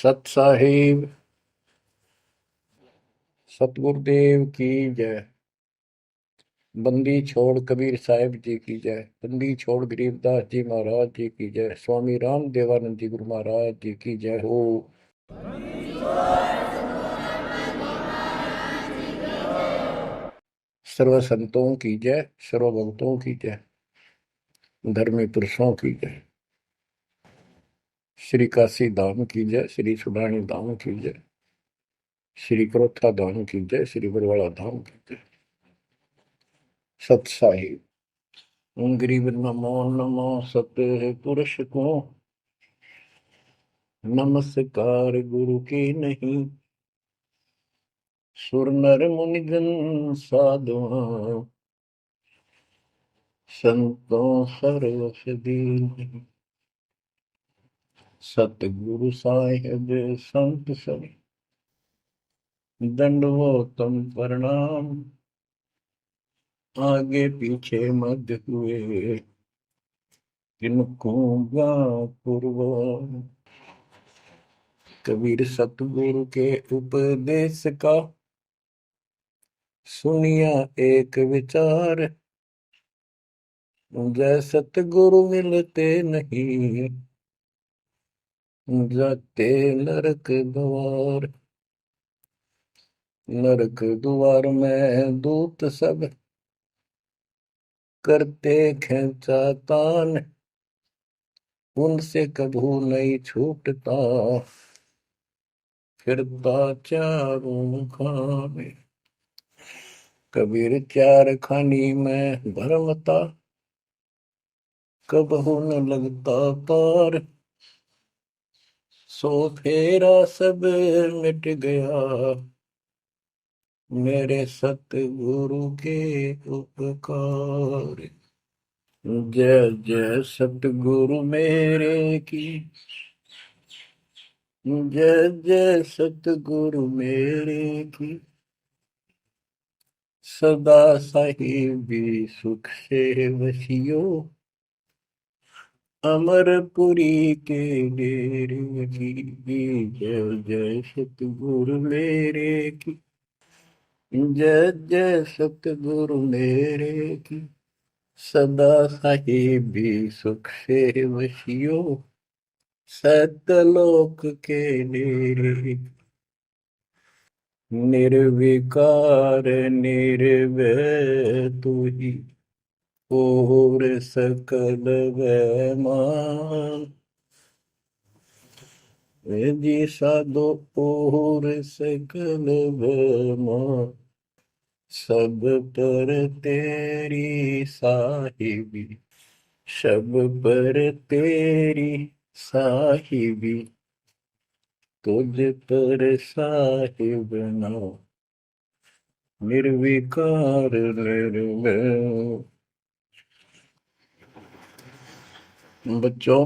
सत साहिब सतगुरुदेव की जय। बंदी छोड़ कबीर साहिब जी की जय। बंदी छोड़ गरीबदास जी महाराज जी की जय। स्वामी राम देवानंद जी गुरु महाराज जी की जय हो। सर्व संतों की जय, सर्व भक्तों की जय, धर्मी पुरुषों की जय। श्री काशी धाम की जय, श्री सुडानी धाम की जय, श्री क्रोथा धाम की जय, श्री बरवाड़ा धाम की जय। सत साहिब गरीब नमो नमो सत पुरुष को नमस्कार गुरु की नहीं। सुर नर मुनिजन साधुआ संतों सर्वस दीन। सतगुरु साहिब संत सब दंडवतम प्रणाम। आगे पीछे मध्य हुए किनको पूर्व। कबीर सतगुरु के उपदेश का सुनिया एक विचार। जय सतगुरु मिलते नहीं जाते नरक द्वार। नरक द्वार में दूत सब करते खेचातान। उनसे कभू नहीं छूटता फिरता चारों खाने। कबीर चार खानी में भरमता कबहू न लगता पार। सो फेरा सब मिट गया मेरे सतगुरु के उपकार। जय जय सतगुरु मेरे की जय जय सतगुरु मेरे की। सदा साहिबी सुख से वसियो अमरपुरी के डेरे की। जय जय सतगुरु मेरे की जय जय सतगुरु मेरे की। सदा साहिबी सुख से वसियो सतलोक के डेरे। निर्विकार निर्भय तू ही और सकल वैमान। जी साधो और सकल वैमान। सब पर तेरी साहिबी सब पर तेरी साहिबी। तुझ पर साहिब नाम निर्विकार निर्भय। बच्चों,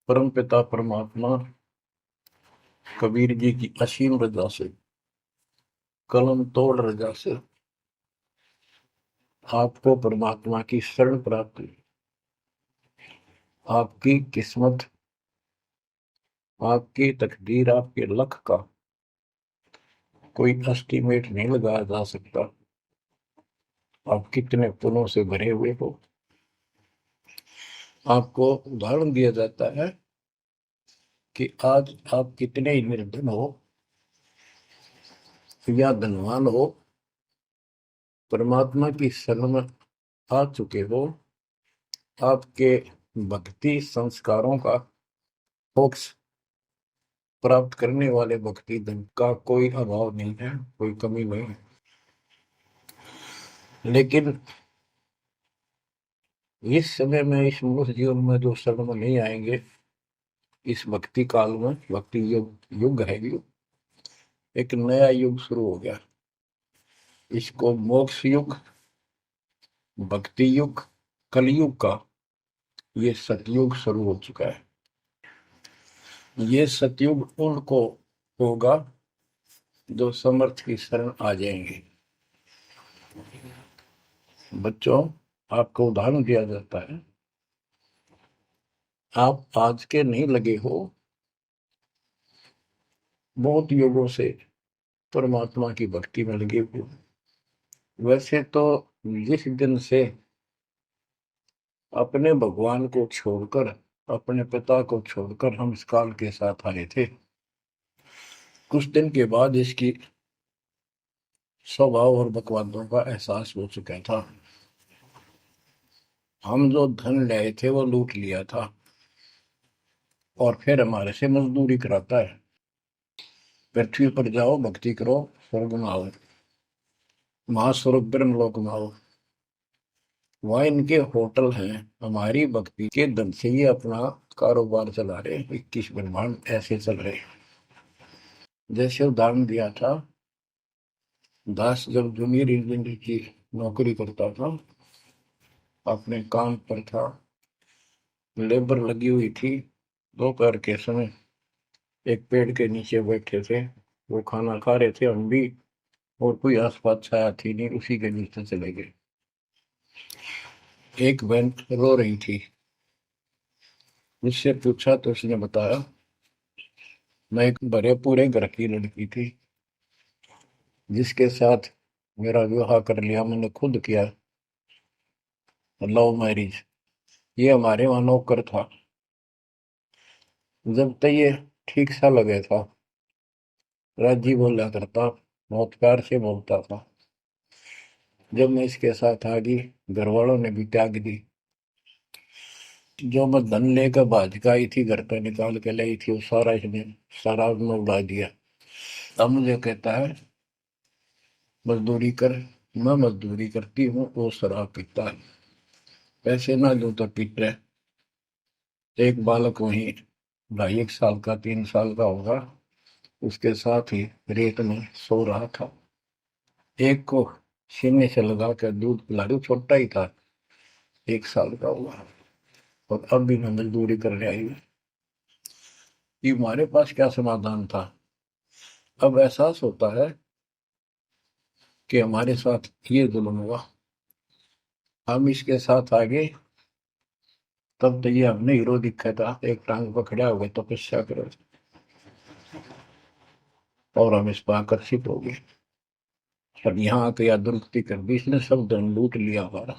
परम पिता परमात्मा कबीर जी की असीम रजा से, कलम तोड़ रजा से आपको परमात्मा की शरण प्राप्त हुई। आपकी किस्मत, आपकी तकदीर, आपके लक का कोई एस्टीमेट नहीं लगाया जा सकता। आप कितने पुण्यों से भरे हुए हो। आपको उदाहरण दिया जाता है कि आज आप कितने ही निर्धन हो या धनवान हो, परमात्मा की शरण में आ चुके हो। आपके भक्ति संस्कारों का मोक्ष प्राप्त करने वाले भक्ति धन का कोई अभाव नहीं है, कोई कमी नहीं है। लेकिन इस समय में, इस मनुष्य जीवन में जो शरण में नहीं आएंगे, इस भक्ति काल में, भक्ति युग है, युग एक नया युग शुरू हो गया। इसको मोक्ष युग, भक्ति युग, कलयुग का ये सतयुग शुरू हो चुका है। ये सतयुग उनको होगा जो समर्थ की शरण आ जाएंगे। बच्चों, आपको उदाहरण दिया जाता है, आप आज के नहीं लगे हो, बहुत युगों से परमात्मा की भक्ति में लगे हुए। वैसे तो जिस दिन से अपने भगवान को छोड़कर, अपने पिता को छोड़कर हम इस काल के साथ आए थे, कुछ दिन के बाद इसकी स्वभाव और बकवादों का एहसास हो चुका था। हम जो धन लाए थे वो लूट लिया था और फिर हमारे से मजदूरी कराता है। पृथ्वी पर जाओ, भक्ति करो, स्वर्ग में आओ, महास्वर्ग ब्रह्मलोक में आओ। वहाँ इनके होटल हैं। हमारी भक्ति के धन से ये अपना कारोबार चला रहे। 21 ब्रह्मांड ऐसे चल रहे। जैसे उदाहरण दिया था, दास जब जूनियर इंजीनियर की नौकरी करता था, अपने काम पर था, लेबर लगी हुई थी, दोपहर के समय एक पेड़ के नीचे बैठे थे, वो खाना खा रहे थे, हम भी, और कोई आसपास छाया थी नहीं, उसी के नीचे चले गए। एक बहन रो रही थी, मुझसे पूछा तो उसने बताया, मैं एक बड़े पूरे घर की लड़की थी जिसके साथ मेरा विवाह कर लिया, मैंने खुद किया, लव मैरिज। ये हमारे वहां नौकर था। जब तक ये ठीक सा लगे था, राजी बोला करता, बहुत प्यार से बोलता था। जब मैं इसके साथ आ गई, घर वालों ने भी त्याग दी। जो मैं धन लेकर भाज का आई थी, घर पर निकाल के लाई थी, वो सारा इसने, सारा उसने उड़ा दिया। अब मुझे कहता है मजदूरी कर। मैं मजदूरी करती हूँ, वो शराब पीता है, पैसे ना दूं तो पीट रहे। एक बालक वहीं 2.5 साल का, 3 साल का होगा, उसके साथ ही रेत में सो रहा था। एक को सीने से लगा कर दूध पिला रही, छोटा ही था, 1 साल का हुआ, और अब भी मैं मजदूरी करने आई हूँ। ये हमारे पास क्या समाधान था? अब एहसास होता है कि हमारे साथ ये जुल्म हुआ, हम इसके साथ आगे। तब तो ये हमने हीरो दिखा था, एक टांग पर खड़ा हो गए, तपस्या करो, और हम इस पर आकर्षित हो गए। अब यहाँ आके या दुर्गति कर दी, इसने सब धन लूट लिया हमारा।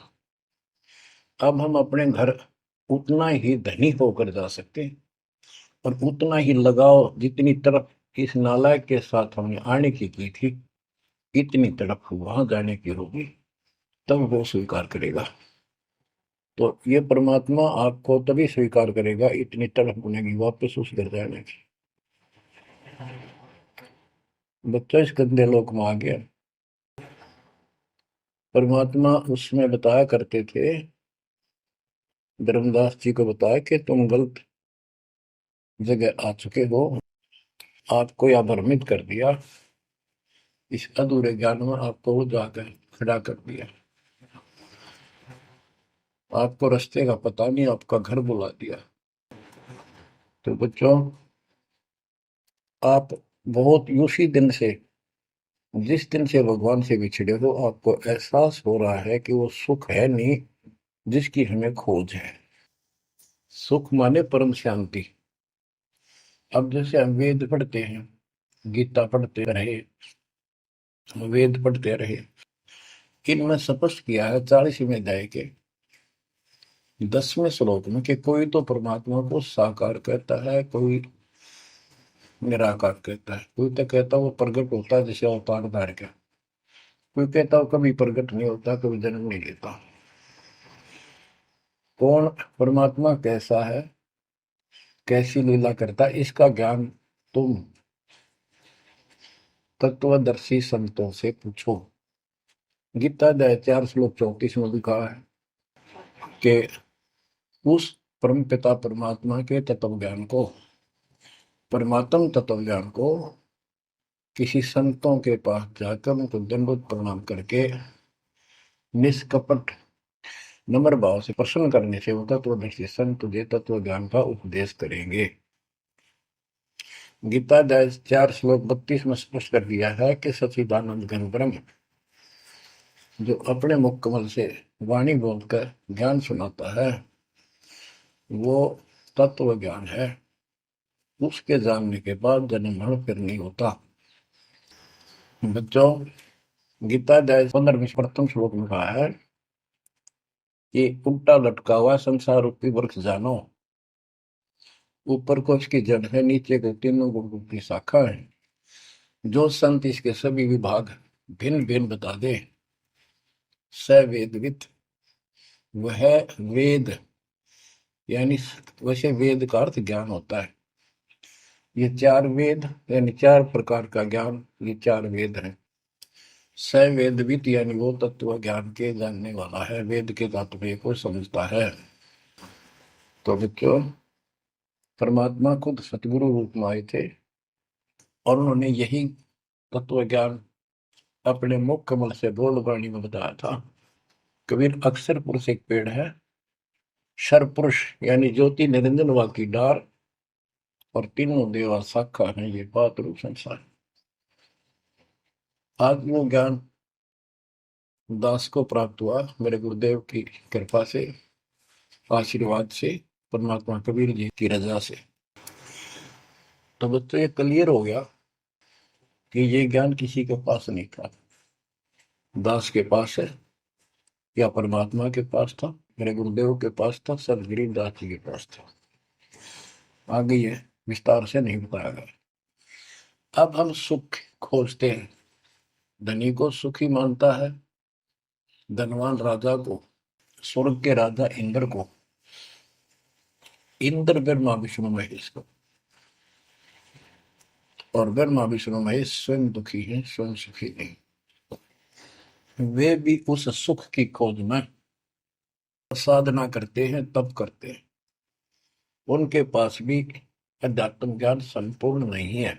अब हम अपने घर उतना ही धनी होकर जा सकते हैं, और उतना ही लगाव जितनी तरफ इस नालायक के साथ हमने आने की थी, इतनी तरफ वहां जाने की होगी, तब वो स्वीकार करेगा। तो ये परमात्मा आपको तभी स्वीकार करेगा, इतनी तरफ बनेगी वापस उस घर जाने की। बच्चा इस गंदे लोक में आ गया। परमात्मा उसमें बताया करते थे, धर्मदास जी को बताया कि तुम गलत जगह आ चुके हो, आपको यह भ्रमित कर दिया, इस अधूरे ज्ञान में आपको वो जाकर खड़ा कर दिया, आपको रास्ते का पता नहीं, आपका घर बुला दिया। तो बच्चों, आप बहुत उसी दिन से, जिस दिन से भगवान से बिछड़े हो, आपको एहसास हो रहा है कि वो सुख है नहीं जिसकी हमें खोज है। सुख माने परम शांति। अब जैसे हम वेद पढ़ते हैं, गीता पढ़ते रहे, वेद पढ़ते रहे, इनमें स्पष्ट किया है 40वें अध्याय के 10वें श्लोक में कि कोई तो परमात्मा को साकार कहता है, कोई निराकार कहता है, कोई तो कहता है वो प्रकट होता है जैसे अवतार धार के, कोई कहता है कभी प्रकट नहीं होता, कभी जन्म नहीं लेता। कौन परमात्मा कैसा है, कैसी लीला करता है, इसका ज्ञान तुम तत्वदर्शी संतों से पूछो। गीता अध्याय 4 श्लोक 34 में भी कहा है कि उस परम पिता परमात्मा के तत्व ज्ञान को, परमात्म तत्व ज्ञान को किसी संतों के पास जाकर उनको दंडवत प्रणाम करके निष्कपट नम्र भाव से प्रसन्न करने से वो तत्वदर्शी संत तुझे तत्व ज्ञान का उपदेश करेंगे। गीता अध्याय 4 श्लोक 32 में स्पष्ट कर दिया है कि सच्चिदानंद घन ब्रह्म जो अपने मुख कमल से वाणी बोलकर ज्ञान सुनाता है, वो तत्व ज्ञान है। उसके जानने के बाद जन्म मरण फिर नहीं होता। बच्चों, गीता अध्याय 15 प्रथम श्लोक में कहा है कि उल्टा लटका हुआ संसार रूपी वृक्ष जानो, ऊपर को इसकी जड़ है, नीचे को तीनों गुण की शाखा है। जो संत इसके सभी विभाग भिन्न भिन्न बता दे, स वेदविद, वह वेद, यानी वैसे वेद का अर्थ ज्ञान होता है। ये चार वेद यानी चार प्रकार का ज्ञान, ये चार वेद हैं। स वेदविद यानी वो तत्व ज्ञान के जानने वाला है, वेद के तात्पर्य को समझता है। तो बच्चों, परमात्मा खुद सतगुरु रूप में आए थे और उन्होंने यही तत्व ज्ञान अपने मुख कमल से बोल वाणी में बताया था। कबीर अक्षर पुरुष एक पेड़ है, शर पुरुष यानी ज्योति निरंजन वा की डार, और तीनों देवा शाखा है, ये बात रूप संसार। आज वो ज्ञान दास को प्राप्त हुआ मेरे गुरुदेव की कृपा से, आशीर्वाद से, परमात्मा कबीर जी की रजा से। तो बच्चों, ये क्लियर हो गया कि ये ज्ञान किसी के पास नहीं था, दास के पास है या परमात्मा के पास था, मेरे गुरुदेव के पास था, सर गरीब दास जी के पास था। आगे ये विस्तार से नहीं बताया गया। अब हम सुख खोजते हैं, धनी को सुखी मानता है, धनवान राजा को, स्वर्ग के राजा इंद्र को, इंद्र ब्रह्मा विष्णु महेश को, और ब्रह्मा विष्णु महेश स्वयं दुखी हैं, स्वयं सुखी नहीं। वे भी उस सुख की खोज में साधना करते हैं, तप करते हैं। उनके पास भी अध्यात्म ज्ञान संपूर्ण नहीं है,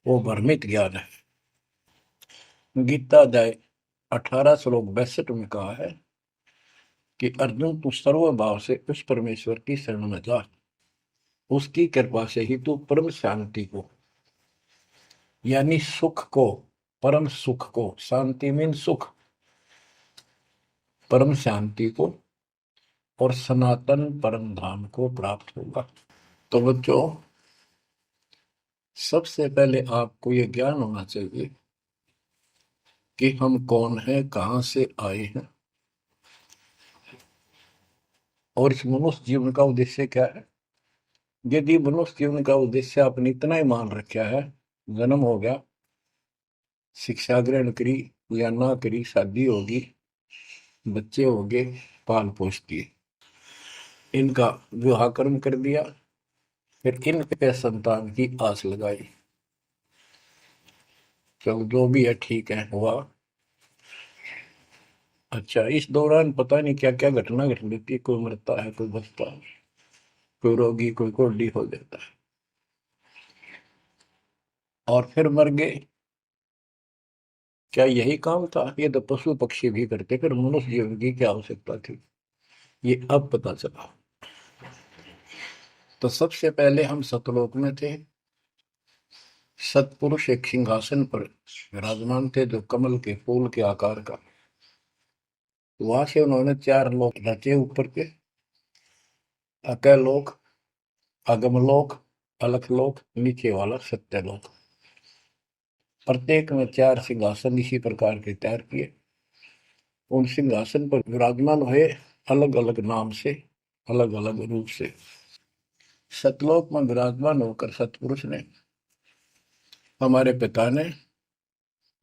वो भ्रमित ज्ञान है। गीता अध्याय 18 श्लोक 62 में कहा है कि अर्जुन, तू सर्व भाव से उस परमेश्वर की शरण में जा, उसकी कृपा से ही तू परम शांति को, यानी सुख को, परम सुख को, शांति मीन सुख, परम शांति को और सनातन परम धाम को प्राप्त होगा। तो बच्चों, सबसे पहले आपको यह ज्ञान होना चाहिए कि हम कौन हैं, कहां से आए हैं, और इस मनुष्य जीवन का उद्देश्य क्या है। यदि मनुष्य जीवन का उद्देश्य आपने इतना ही मान रखा है, जन्म हो गया, शिक्षा ग्रहण करी या ना करी, शादी होगी, बच्चे हो गए, पाल पोस दिए, इनका विवाह कर्म कर दिया, फिर इन पे संतान की आस लगाई, चलो जो भी है ठीक है, हुआ। अच्छा, इस दौरान पता नहीं क्या क्या घटना घट लेती है, कोई मरता है, कोई बचता है, कोई रोगी, कोई कोल्डी हो जाता है, और फिर मर गए। क्या यही काम था? ये तो पशु पक्षी भी करते, फिर मनुष्य जीवन की क्या आवश्यकता थी, ये अब पता चला। तो सबसे पहले हम सतलोक में थे, सतपुरुष एक सिंहासन पर विराजमान थे जो कमल के फूल के आकार का। वहां से उन्होंने चार लोक रचे ऊपर के, अकलोक, अगमलोक, अलखलोक, नीचे वाला सत्यलोक। प्रत्येक में चार सिंहासन इसी प्रकार के तैयार किए। उन सिंहासन पर विराजमान हुए अलग अलग नाम से, अलग अलग रूप से। सतलोक में विराजमान होकर सतपुरुष ने, हमारे पिता ने,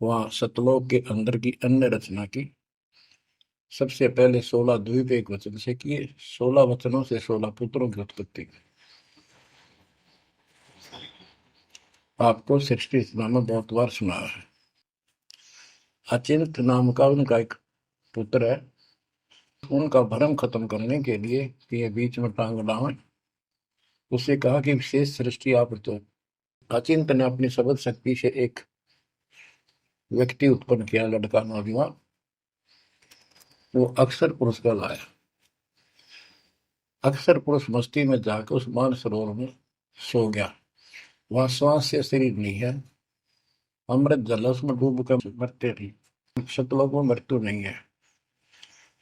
वहां सतलोक के अंदर की अन्य रचना की। सबसे पहले 16 द्वीप एक वचन से किए, 16 वचनों से 16 पुत्रों की उत्पत्ति। आपको सृष्टि में बहुत बार सुना है। अचिंत नाम का उनका एक पुत्र है, उनका भ्रम खत्म करने के लिए कि ये बीच में टांग डालें, उसे कहा कि विशेष सृष्टि आप तो। अचिंत ने अपनी शब्द शक्ति से एक व्यक्ति उत्पन्न किया, लड़का नौजवान, वो अक्षर पुरुष का लाया। अक्षर पुरुष मस्ती में जाकर उस मान सरोवर में सो गया। वहां श्वास से शरीर नहीं है, अमृत जल उसमें डूब कर मरते नहीं, सतलोक में मृत्यु नहीं है,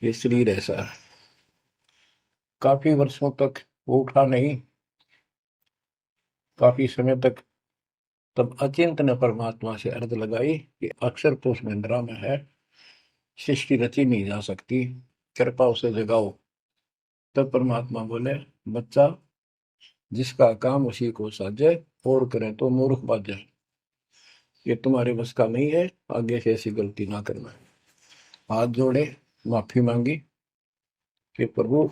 ये शरीर ऐसा है। काफी वर्षों तक वो उठा नहीं, काफी समय तक। तब अचिंत ने परमात्मा से अर्ज लगाई कि अक्षर तो उस निंद्रा में है, सृष्टि रची नहीं जा सकती, कृपा उसे जगाओ। तब परमात्मा बोले, बच्चा, जिसका काम उसी को साजे, और करे तो मूर्ख बाजे। ये तुम्हारे बस का नहीं है, आगे से ऐसी गलती ना करना। हाथ जोड़े, माफी मांगी कि प्रभु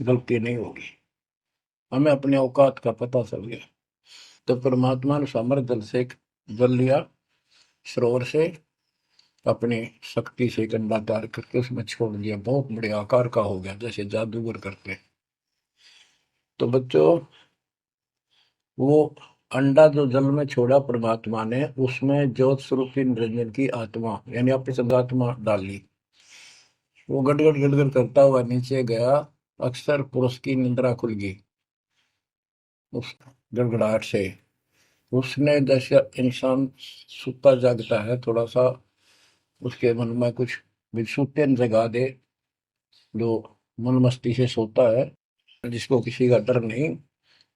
गलती नहीं होगी, हमें अपने औकात का पता चल गया। तो परमात्मा ने समर जल से जल लिया, सरोवर से, अपनी शक्ति से कंडा तैयार करके उसमें छोड़ दिया। बहुत बड़े आकार का हो गया, जैसे जादूगर करते। तो बच्चों, वो अंडा जो जल में छोड़ा परमात्मा ने, उसमें ज्योत स्वरूपी निरंजन की आत्मा यानी अपनी आत्मा डाली। वो गड़गड़ गड़गड़ करता हुआ नीचे गया। अक्सर पुरुष की निंद्रा खुल गई उस गड़गड़ाहट से। उसने, जैसे इंसान सुता जागता है, थोड़ा सा उसके मन में कुछ विक्षुप्ति जगा दे, जो मन मस्ती से सोता है, जिसको किसी का डर नहीं,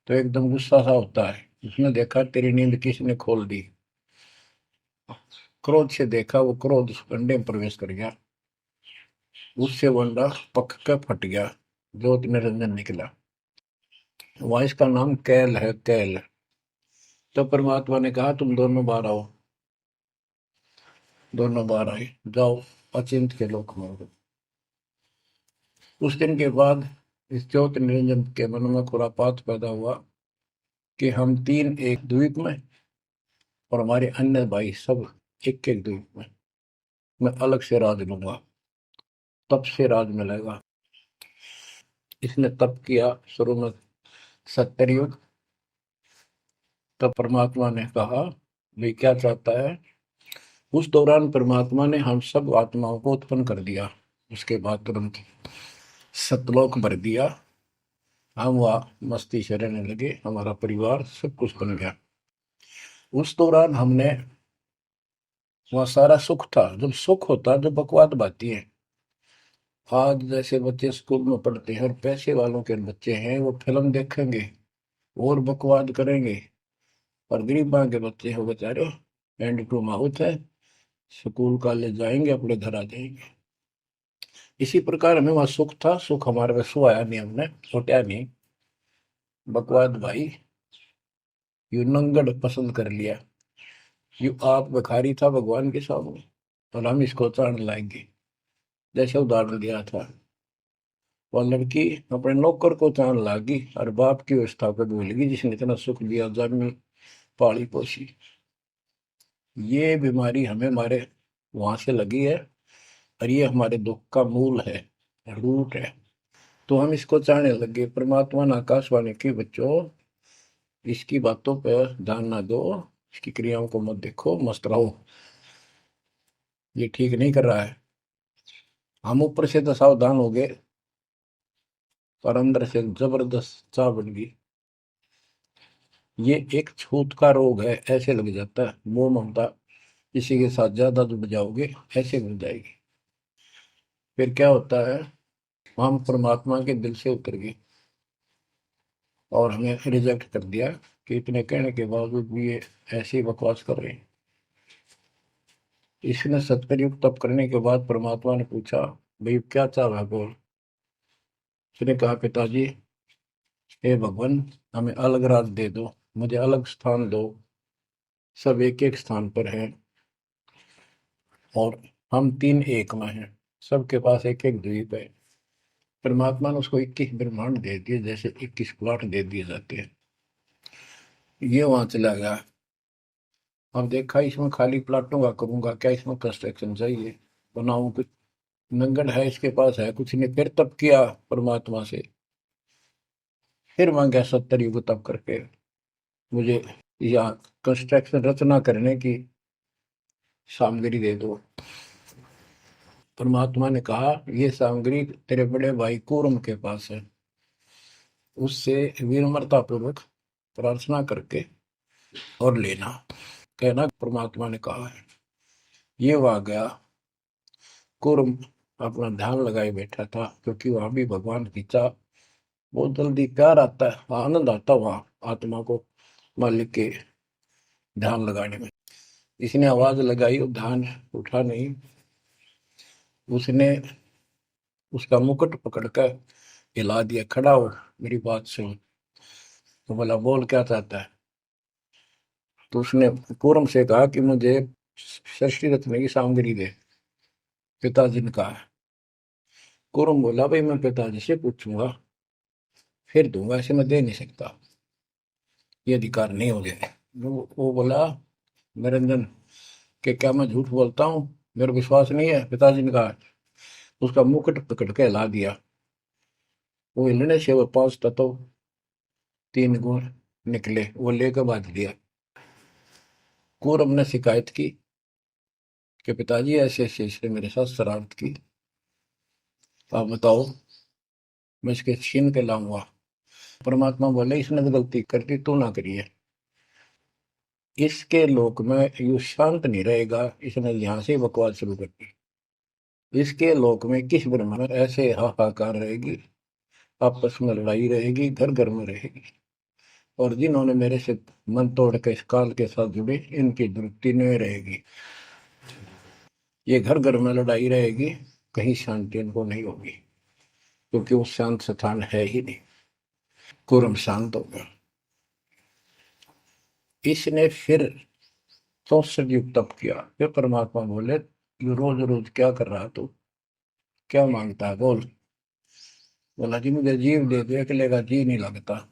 तो एकदम गुस्सा सा होता है। उसने देखा तेरी नींद किसने खोल दी। क्रोध से देखा, वो क्रोध उस अंडे में प्रवेश कर गया। उससे वो अंडा पक कर फट गया, ज्योत निरंजन निकला। वहां इसका नाम कैल है, कैल। तो परमात्मा ने कहा, तुम दोनों बाहर आओ। दोनों बाहर आए, जाओ अचिंत के लोक में। उस दिन के बाद इस ज्योत निरंजन के मन में खुरापात पैदा हुआ कि हम तीन एक द्वीप में, और हमारे अन्य भाई सब एक एक द्वीप में। मैं अलग से राज लूंगा, तप से राज मिलेगा। इसने तप किया शुरू में, सत्तर युग। तब परमात्मा ने कहा, भाई क्या चाहता है। उस दौरान परमात्मा ने हम सब आत्माओं को उत्पन्न कर दिया। उसके बाद तुरंत सतलोक भर दिया। हम वहाँ मस्ती से रहने लगे, हमारा परिवार सब कुछ बन गया। उस दौरान हमने, वहाँ सारा सुख था। जब सुख होता जो बकवाद बाती है। आज जैसे बच्चे स्कूल में पढ़ते हैं और पैसे वालों के बच्चे हैं, वो फिल्म देखेंगे और बकवाद करेंगे। और गरीबा के बच्चे हो बेचारे, एंड टू माउथ है, स्कूल कॉलेज जाएंगे, अपने घर आ जाएंगे। इसी प्रकार हमें वहां सुख था। सुख हमारे में सो आया नहीं, हमने सोचा नहीं। बकवाद भाई, यू नंगड़ पसंद कर लिया। यू आप भिखारी था भगवान के सामने, और हम इसको चाण लाएंगे। जैसे उदाहरण दिया था, वह लड़की अपने नौकर को चाण लागी और बाप की व्यवस्था को भूल गई, जिसने इतना सुख दिया, जमी पाली पोसी। ये बीमारी हमें हमारे वहां से लगी है, और ये हमारे दुख का मूल है, रूट है। तो हम इसको चाहने लगे। परमात्मा ने आकाशवाणी की, बच्चों इसकी बातों पर ध्यान ना दो, इसकी क्रियाओं को मत देखो, मस्त रहो, ये ठीक नहीं कर रहा है। हम ऊपर से तो सावधान हो गए, और अंदर से जबरदस्त चाह बन गई। ये एक छूत का रोग है, ऐसे लग जाता है। मोह ममता किसी के साथ ज्यादा जुड़ जाओगे, ऐसे मिल जाएगी। फिर क्या होता है, हम परमात्मा के दिल से उतर गए, और हमें रिजेक्ट कर दिया कि इतने कहने के बावजूद भी ये ऐसी बकवास कर रहे हैं। इसने सत्कर्युग तप करने के बाद परमात्मा ने पूछा, भाई क्या चाह रहा है, बोल। उसने कहा, पिताजी, हे भगवान, हमें अलग राज दे दो, मुझे अलग स्थान दो। सब एक एक स्थान पर हैं, और हम तीन एक में हैं। सबके पास एक एक द्वीप है। परमात्मा ने उसको 21 ब्रह्मांड दे दिए, जैसे 21 प्लॉट दे दिए जाते हैं। ये वहां चला गया। अब देखा, इसमें खाली प्लाटों का करूंगा क्या, इसमें कंस्ट्रक्शन चाहिए, बनाऊं कुछ। नंगन है, इसके पास है कुछ नहीं। फिर तब किया परमात्मा से, फिर मांगा 70 युग तब करके, मुझे या कंस्ट्रक्शन रचना करने की सामग्री दे दो। परमात्मा ने कहा, ये सामग्री तेरे बड़े भाई कूर्म के पास है, उससे विनम्रता पूर्वक प्रार्थना करके और लेना, कहना परमात्मा ने कहा है। ये वहां गया। कूर्म अपना ध्यान लगाए बैठा था, क्योंकि वहां भी भगवान की चाह, बहुत जल्दी प्यार आता है, आनंद आता है वहां आत्मा को। मालिक के ध्यान लगाने में। इसने आवाज लगाई और ध्यान उठा नहीं। उसने उसका मुकुट पकड़ कर हिला दिया, खड़ा हो मेरी बात सुन। तो बोला बोल क्या चाहता है। तो उसने पूरम से कहा कि मुझे षष्ठी रत्न की सामग्री दे, पिताजी ने कहा। पूरम बोला भाई मैं पिताजी से पूछूंगा फिर दूंगा, ऐसे मैं दे नहीं सकता, ये अधिकार नहीं हो गया। वो बोला निरंजन कि क्या मैं झूठ बोलता हूँ, मेरा विश्वास नहीं है। पिताजी ने कहा। उसका मुकुट पकड़ के हिला दिया। वो हिलने से वो 5 तत्व 3 गुण निकले, वो लेकर बांध दिया। कौरव ने शिकायत की कि पिताजी ऐसे ऐसे इसने मेरे साथ शरारत की, आप बताओ मैं इसके छीन के लाऊंगा। परमात्मा बोले इसने तो गलती कर दी, तू ना करिए। इसके लोक में यू शांत नहीं रहेगा, इसने यहां से बकवास शुरू कर दी। इसके लोक में किस ब्रह्म में ऐसे हाहाकार रहेगी, आपस में लड़ाई रहेगी, घर घर में रहेगी। और जिन्होंने मेरे से मन तोड़ के इस काल के साथ जुड़े, इनकी दुरुक्ति नहीं रहेगी। ये घर घर में लड़ाई रहेगी, कहीं शांति इनको नहीं होगी, क्योंकि वो शांत स्थान है ही नहीं। कुरम शांत हो गया। इसने फिर 64 युग तप किया। फिर परमात्मा बोले ये रोज रोज क्या कर रहा तू, क्या मांगता है बोल। बोला जी मुझे जीव दे दे, अकेले का जी नहीं लगता,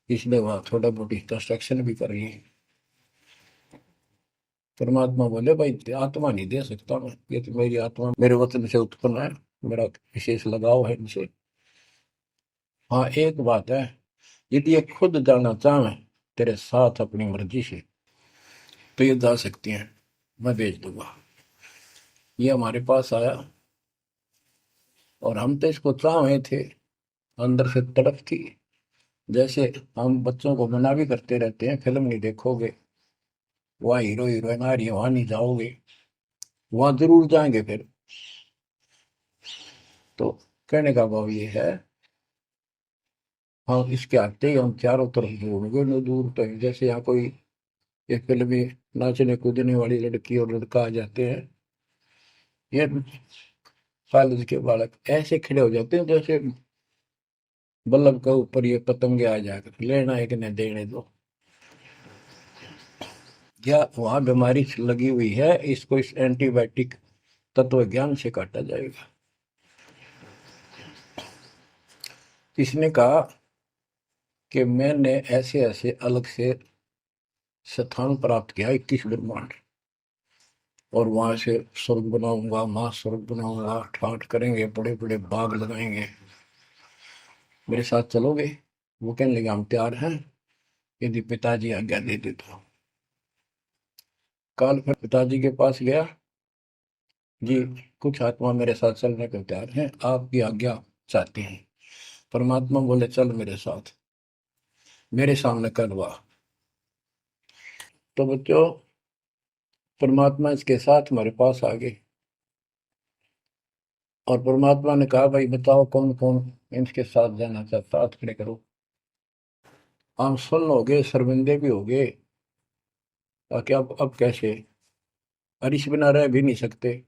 इसलिए वहां थोड़ा बहुत कंस्ट्रक्शन भी कर रही है। परमात्मा बोले भाई आत्मा नहीं दे सकता मैं, ये तो मेरी आत्मा मेरे वतन से उत्पन्न है, मेरा विशेष लगाव है इनसे। हाँ एक बात है, यदि ये खुद जाना चाहे तेरे साथ अपनी मर्जी से तो ये जा सकती हैं, मैं भेज दूंगा। ये हमारे पास आया और हम तो इसको चाह रहे थे, अंदर से तड़प थी। जैसे हम बच्चों को मना भी करते रहते हैं, फिल्म नहीं देखोगे, वहाँ हीरो हीरोइन आ रही है वहां नहीं जाओगे, वहां जरूर जाएंगे फिर। तो कहने का भाव ये है, हाँ इसके आते ही हम चारों तरफ ढूंढोगे न दूर तक। जैसे यहाँ कोई एक फिल्म में नाचने कूदने वाली लड़की और लड़का आ जाते हैं, ये कॉलेज के बालक ऐसे खड़े हो जाते हैं जैसे बल्लभ के ऊपर ये पतंगे आ जाकर लेना एक ने देने दो। या वहां बीमारी लगी हुई है, इसको इस एंटीबायोटिक तत्व ज्ञान से काटा जाएगा। इसने कहा कि मैंने ऐसे ऐसे अलग से स्थान प्राप्त किया 21 ब्रह्मांड, और वहां से स्वर्ग बनाऊंगा, महास्वर्ग बनाऊंगा, ठाट करेंगे, बड़े बड़े बाग लगाएंगे, मेरे साथ चलोगे। वो कहने लगे हम तैयार हैं, यदि पिताजी आज्ञा दे दे तो। काल फिर पिताजी के पास गया, जी कुछ आत्मा मेरे साथ चलने को तैयार हैं, आपकी आज्ञा चाहती हैं। परमात्मा बोले चल मेरे साथ, मेरे सामने करवा। तो बच्चों परमात्मा इसके साथ हमारे पास आ गए, और परमात्मा ने कहा भाई बताओ कौन कौन इनके साथ जाना चाहता, हाथ खड़े करो। हम सुन्न हो गए, शर्मिंदे भी हो गए, ताकि अब कैसे, अरिश बिना रह भी नहीं सकते,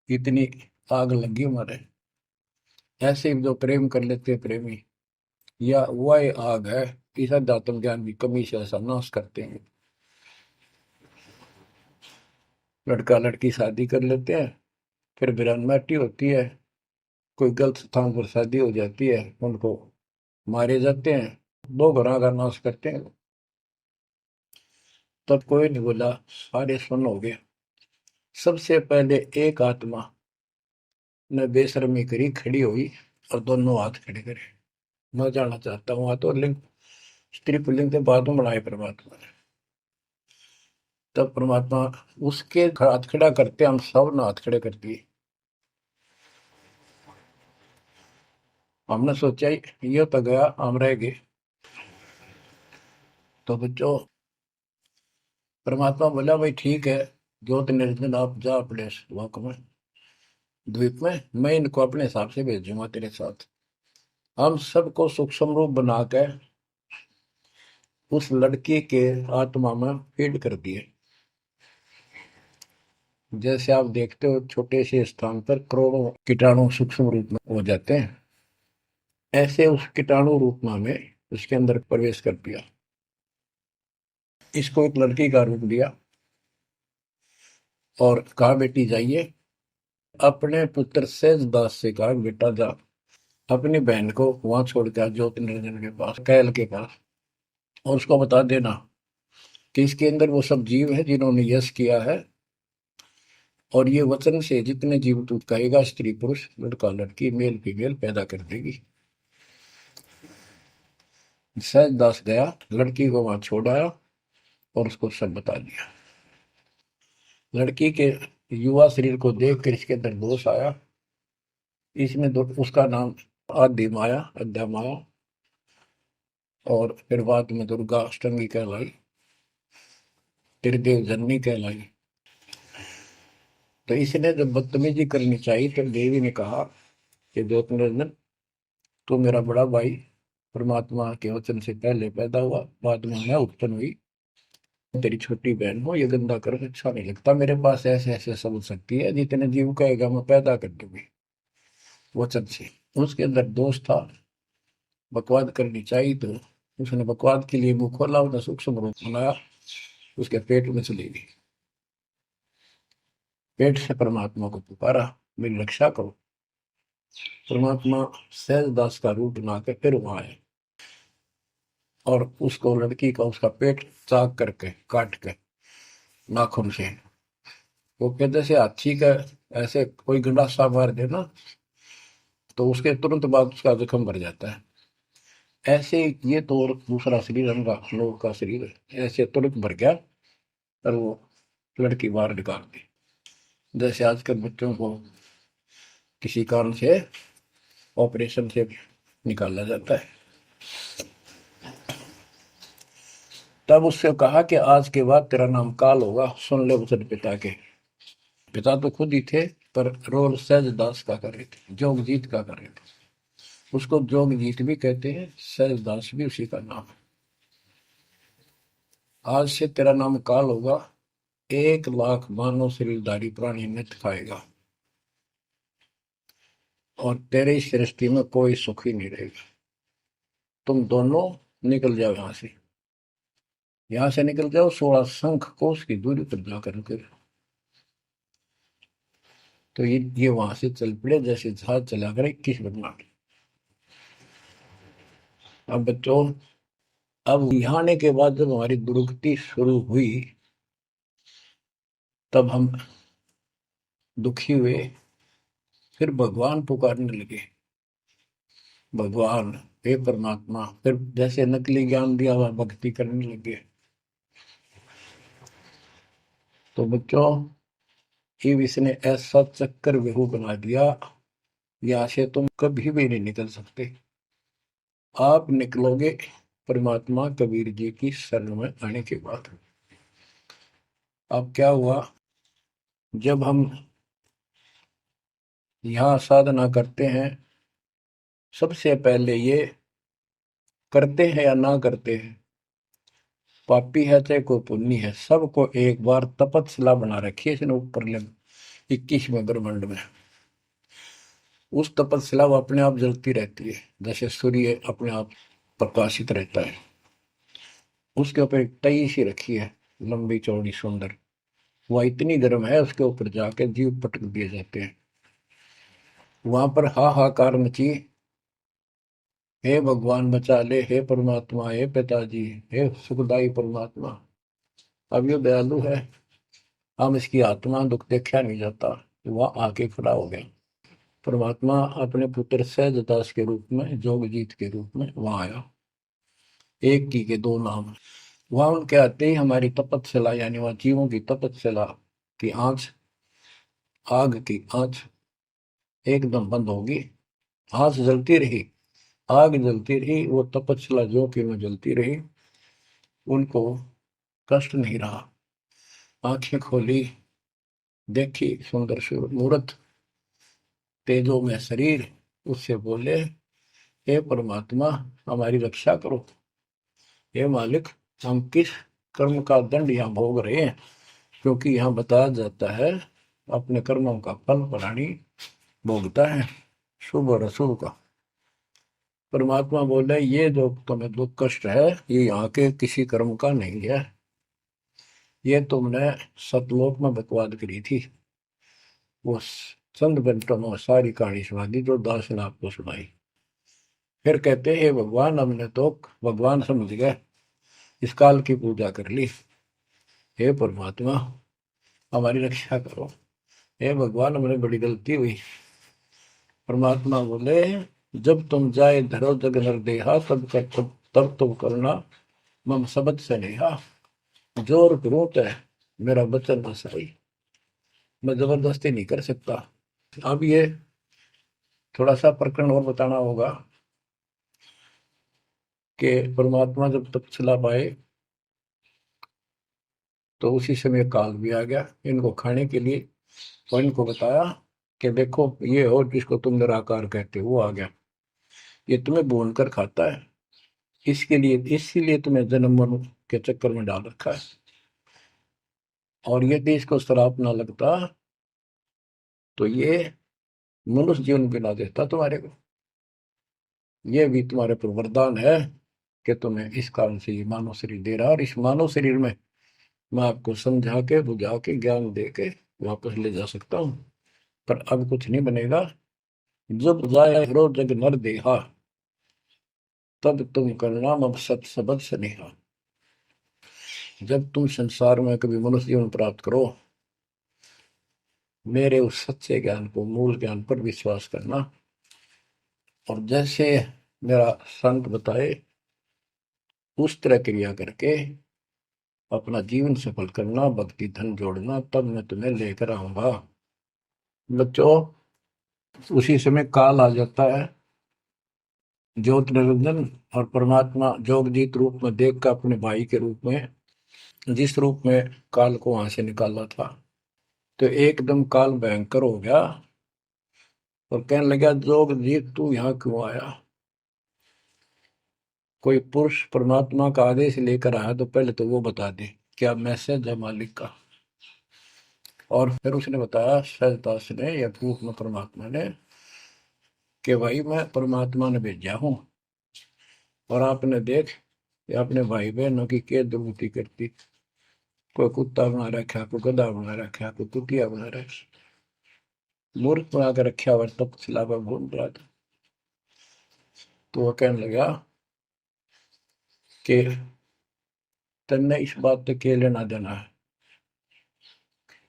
इतनी आग लगी हमारे। ऐसे ही जो प्रेम कर लेते हैं प्रेमी, या वह आग है, इस अध्यात्म ज्ञान की कमी से ऐसा नाश करते हैं। लड़का लड़की शादी कर लेते हैं, फिर वीरानमाटी होती है, कोई गलत स्थान पर शादी हो जाती है, उनको मारे जाते हैं, 2 घरों का नाश करते हैं। तब कोई नहीं बोला, सारे सुन हो गए। सबसे पहले एक आत्मा ने बेशर्मी करी, खड़ी हुई और दोनों हाथ खड़े करे, मैं जाना चाहता हूँ। हाथ और लिंग स्त्री पुल्लिंग के बाद में बनाए परमात्मा ने। तब परमात्मा उसके हाथ खड़ा करते हम सब ने हाथ खड़े कर दिए। हमने सोचा ये तो गया, हम रह गए। तो बच्चों परमात्मा बोला भाई ठीक है, ज्योत निरंजन आप जा अपने लोक में, द्वीप में, मैं इनको अपने हिसाब से भेजूंगा तेरे साथ। हम सबको सूक्ष्म रूप बना के उस लड़की के आत्मा में फीड कर दिए। जैसे आप देखते हो छोटे से स्थान पर करोड़ों कीटाणु सूक्ष्म रूप में हो जाते हैं, ऐसे उस कीटाणु रूप में उसके अंदर प्रवेश कर दिया। इसको एक लड़की का रूप दिया और कहा बेटी जाइए, अपने पुत्र सेजदास से कहा बेटा जा अपनी बहन को वहां छोड़ के आ ज्योति निरंजन के पास, कैल के पास, और उसको बता देना कि इसके अंदर वो सब जीव है जिन्होंने यश किया है, और ये वचन से जितने जीव तू कहेगा स्त्री पुरुष लड़का लड़की मेल फीमेल पैदा कर देगी। सहजदास गया, लड़की को वहां छोड़ आया और उसको सब बता दिया। लड़की के युवा शरीर को देख कर इसके अंदर दोष आया। इसमें उसका नाम आदि माया, अद्या माया, और फिर बाद में दुर्गा अष्टंगी कहलाई, त्रिदेव जननी कहलाई। तो इसने जब बदतमीजी करनी चाहिए तो देवी ने कहा कि ज्योतिर्नंदन तू मेरा बड़ा भाई, परमात्मा के वचन से पहले पैदा हुआ, बाद में मैं उत्पन्न हुई, तेरी छोटी बहन हो, ये गंदा कर अच्छा नहीं लगता, मेरे पास ऐसे ऐसे सब शक्ति है, जितने जीव कहेगा मैं पैदा कर दूंगी वचन से। उसके अंदर दोष था, बकवाद करनी चाहिए, तो उसने बकवाद के लिए मुंह खोला, उसने सूक्ष्म रूप बनाया, उसके पेट में चली गई। पेट से परमात्मा को पुकारा, मेरी रक्षा करो। परमात्मा सहजदास का रूप बना के फिर वहां आए और उसको लड़की का उसका पेट चाक करके काट के नाखून से, वो कहते से हाथी का ऐसे कोई गंडासा मार दे ना तो उसके तुरंत बाद उसका जख्म भर जाता है, ऐसे ये तो और दूसरा शरीर अंगा लोग का शरीर ऐसे तुरंत भर गया और वो लड़की बाहर निकाल दी। जैसे आजकल बच्चों को किसी कारण से ऑपरेशन से निकाला जाता है। तब उससे कहा कि आज के बाद तेरा नाम काल होगा, सुन ले वचन पिता के। पिता तो खुद ही थे पर रोल सहजदास का कर रहे थे, जोगजीत का कर रहे थे। उसको जोगजीत भी कहते हैं, सहजदास भी उसी का नाम है। आज से तेरा नाम काल होगा, 1,00,000 मानव शरीरधारी प्राणी नित्य खाएगा और तेरे इस सृष्टि में कोई सुख ही नहीं रहेगा। तुम दोनों निकल जाओ यहां से निकल जाओ, 16 शंख कोस की दूरी पर जाकर रुके। तो ये वहां से चल पड़े जैसे जहाज चला कर 21 ब्रह्मांड। अब बच्चों, अब यहाँ आने के बाद जब हमारी दुर्गति शुरू हुई तब हम दुखी हुए, फिर भगवान पुकारने लगे, भगवान हे परमात्मा, फिर जैसे नकली ज्ञान दिया हुआ भक्ति करने लगे। तो बच्चों, शिव इसने ऐसा चक्कर व्यू बना दिया, यहाँ से तुम कभी भी नहीं निकल सकते। आप निकलोगे परमात्मा कबीर जी की शरण में आने के बाद। अब क्या हुआ, जब हम यहाँ साधना करते हैं, सबसे पहले ये करते हैं या ना करते हैं, पापी है चाहे कोई पुण्य है, सबको एक बार तपस्या बना रखी है इसने ऊपर 21वें ब्रह्मांड में। उस तपस्या वो अपने आप जलती रहती है, जैसे सूर्य अपने आप प्रकाशित रहता है। उसके ऊपर एक तई सी रखी है, लंबी चौड़ी सुंदर, वह इतनी गर्म है उसके ऊपर जाके जीव पटक दिए जाते हैं। वहां पर हाहाकार मची, हे भगवान बचा ले, हे परमात्मा, हे पिताजी, हे सुखदाई परमात्मा। अब ये दयालु है, हम इसकी आत्मा दुख देखा नहीं जाता, वह आके खड़ा हो गया। परमात्मा अपने पुत्र सहजदास के रूप में, जोगजीत के रूप में वहां आया। एक की के दो नाम। वहां उनके आते ही हमारी तपस्या, यानी वह जीवों की तपस्या की आंच, आग की आंच एकदम बंद होगी। आंच जलती रही, आग जलती रही, वो तपस्या जो कि में जलती रही, उनको कष्ट नहीं रहा। आंखें खोली, देखी सुंदर मूर्त, तेजो में शरीर, उससे बोले हे परमात्मा हमारी रक्षा करो, हे मालिक, हम किस कर्म का दंड यहाँ भोग रहे हैं, क्योंकि यहाँ बताया जाता है अपने कर्मों का फल प्राणी भोगता है, शुभ और अशुभ का। परमात्मा बोले ये जो तुम्हें दुख कष्ट है ये यहाँ के किसी कर्म का नहीं है, ये तुमने सतलोक में बकवाद करी थी। वो चंद मिनटों में सारी कहानी सुना दी जो दास ने आपको सुनाई। फिर कहते हैं भगवान, हमने तो भगवान समझ गए, इस काल की पूजा कर ली। हे परमात्मा, हमारी रक्षा करो। हे भगवान, हमने बड़ी गलती हुई। परमात्मा बोले जब तुम जाए धरो जग नर देहा, तब तुम करना मम सबद से नेहा। जोर करूं है मेरा बचन न सही, मैं जबरदस्ती नहीं कर सकता। अब ये थोड़ा सा प्रकरण और बताना होगा कि परमात्मा जब तपस्या पाए तो उसी समय काल भी आ गया इनको खाने के लिए, और इनको बताया कि देखो ये हो जिसको तुम निराकार कहते हो वो आ गया, ये तुम्हें भून कर खाता है, इसके लिए इसीलिए तुम्हें जन्म मरण के चक्कर में डाल रखा है। और यदि इसको श्राप ना लगता तो ये मनुष्य जीवन भी ना देता तुम्हारे को। ये भी तुम्हारे पर वरदान है कि तुम्हें इस कारण से ये मानव शरीर दे रहा है, और इस मानव शरीर में मैं आपको समझा के बुझा के ज्ञान दे के वापस ले जा सकता हूँ। पर अब कुछ नहीं बनेगा। जब जाए रो जग नर देहा, तब तुम करना मम सत सबद स्नेहा। जब तुम संसार में कभी मनुष्य जीवन प्राप्त करो, मेरे उस सच्चे ज्ञान को, मूल ज्ञान पर विश्वास करना, और जैसे मेरा संत बताए उस तरह क्रिया करके अपना जीवन सफल करना, भक्ति धन जोड़ना, तब मैं तुम्हें लेकर आऊंगा। बच्चों, उसी समय काल आ जाता है ज्योत निरंजन, और परमात्मा जोगजीत रूप में देख कर अपने भाई के रूप में, जिस रूप में काल को वहां से निकाला था, तो एकदम काल भयंकर हो गया और कहने लगा जोगजीत तू यहाँ क्यों आया? कोई पुरुष परमात्मा का आदेश लेकर आया तो पहले तो वो बता दे क्या मैसेज है मालिक का। और फिर उसने बताया सहजदास ने या रूप में परमात्मा ने कि भाई मैं परमात्मा ने भेजा हूं, और आपने देख अपने भाई बहनों की क्या दुर्गति करती, कोई कुत्ता बना रखा, कोई गधा बना रखा, कोई कुतिया बना रखा, मूर्ख बना कर रखा हुआ, तब सिलावा घूम रहा था। तो वह कहने लगा कि तन्ने इस बात से क्या लेना देना है